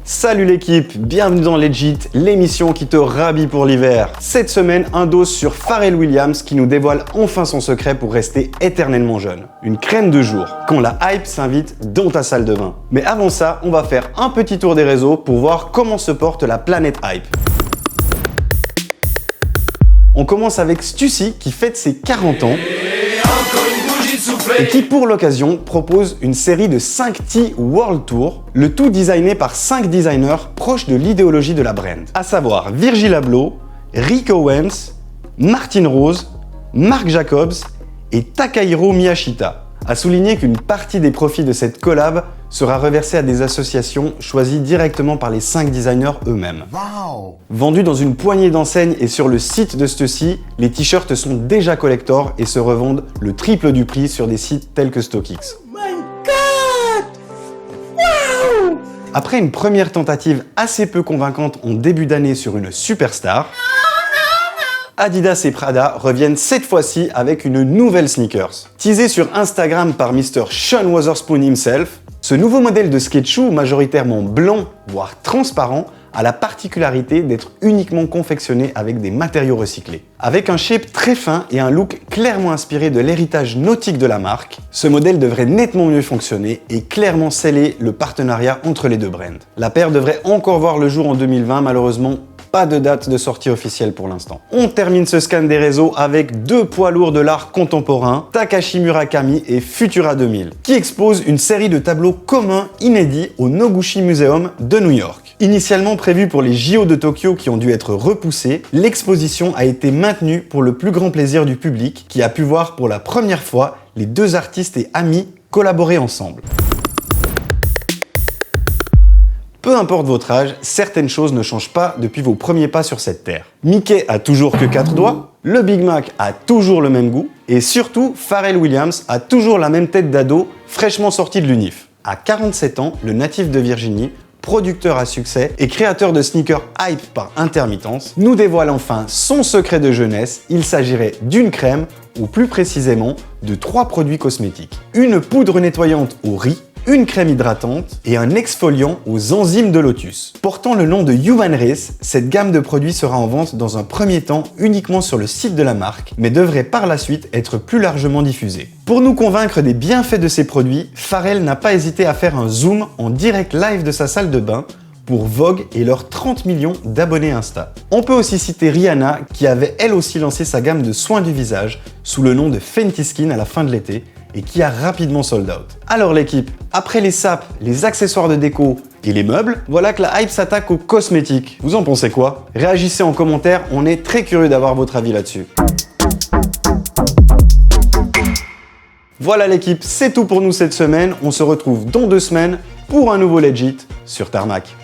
Salut l'équipe, bienvenue dans Legit, l'émission qui te rhabille pour l'hiver. Cette semaine, un dos sur Pharrell Williams qui nous dévoile enfin son secret pour rester éternellement jeune. Une crème de jour, quand la hype s'invite dans ta salle de bain. Mais avant ça, on va faire un petit tour des réseaux pour voir comment se porte la planète hype. On commence avec Stussy qui fête ses 40 ans. Et qui pour l'occasion propose une série de 5 T World Tour, le tout designé par 5 designers proches de l'idéologie de la brand, à savoir Virgil Abloh, Rick Owens, Martin Rose, Marc Jacobs et Takahiro Miyashita. À souligner qu'une partie des profits de cette collab sera reversée à des associations choisies directement par les 5 designers eux-mêmes. Wow. Vendus dans une poignée d'enseignes et sur le site de Stussy, les t-shirts sont déjà collector et se revendent le triple du prix sur des sites tels que StockX. My God! Wow! Après une première tentative assez peu convaincante en début d'année sur une superstar, Adidas et Prada reviennent cette fois-ci avec une nouvelle sneakers. Teasé sur Instagram par Mr. Sean Wotherspoon himself, ce nouveau modèle de skate shoe majoritairement blanc, voire transparent, a la particularité d'être uniquement confectionné avec des matériaux recyclés. Avec un shape très fin et un look clairement inspiré de l'héritage nautique de la marque, ce modèle devrait nettement mieux fonctionner et clairement sceller le partenariat entre les deux brands. La paire devrait encore voir le jour en 2020, malheureusement, pas de date de sortie officielle pour l'instant. On termine ce scan des réseaux avec 2 poids lourds de l'art contemporain, Takashi Murakami et Futura 2000, qui exposent une série de tableaux communs inédits au Noguchi Museum de New York. Initialement prévue pour les JO de Tokyo qui ont dû être repoussés, l'exposition a été maintenue pour le plus grand plaisir du public qui a pu voir pour la première fois les 2 artistes et amis collaborer ensemble. Peu importe votre âge, certaines choses ne changent pas depuis vos premiers pas sur cette terre. Mickey a toujours que 4 doigts, le Big Mac a toujours le même goût, et surtout, Pharrell Williams a toujours la même tête d'ado fraîchement sorti de l'UNIF. À 47 ans, le natif de Virginie, producteur à succès et créateur de sneakers hype par intermittence, nous dévoile enfin son secret de jeunesse. Il s'agirait d'une crème, ou plus précisément de 3 produits cosmétiques. Une poudre nettoyante au riz, une crème hydratante et un exfoliant aux enzymes de lotus. Portant le nom de Human Race, cette gamme de produits sera en vente dans un premier temps uniquement sur le site de la marque, mais devrait par la suite être plus largement diffusée. Pour nous convaincre des bienfaits de ces produits, Pharrell n'a pas hésité à faire un zoom en direct live de sa salle de bain pour Vogue et leurs 30 millions d'abonnés Insta. On peut aussi citer Rihanna qui avait elle aussi lancé sa gamme de soins du visage sous le nom de Fenty Skin à la fin de l'été et qui a rapidement sold out. Alors l'équipe, après les sapes, les accessoires de déco et les meubles, voilà que la hype s'attaque aux cosmétiques. Vous en pensez quoi? Réagissez en commentaire, on est très curieux d'avoir votre avis là-dessus. Voilà l'équipe, c'est tout pour nous cette semaine. On se retrouve dans 2 semaines pour un nouveau Legit sur Tarmac.